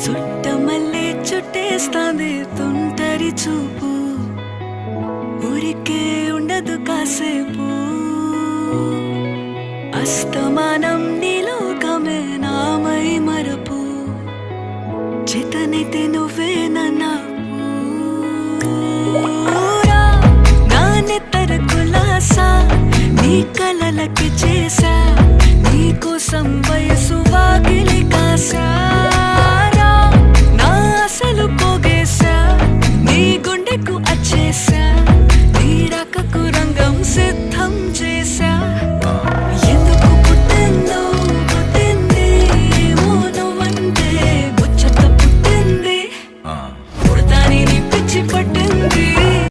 చుట్టమల్లే చుట్టేస్తాంది తుంటరి చూపు, ఊరికే ఉండదు కాసేపు. అస్తమానం నీలోకమే నామై మరపు, చేతనైతే నువ్వే నన్నా నా నెత్తర కులాసా నీ కలలకి చేసా, నీ కోసం వయసు వాకిలి కాసా. నా అసలు పోగేశా, నీ గుండెకు అచ్చేసా.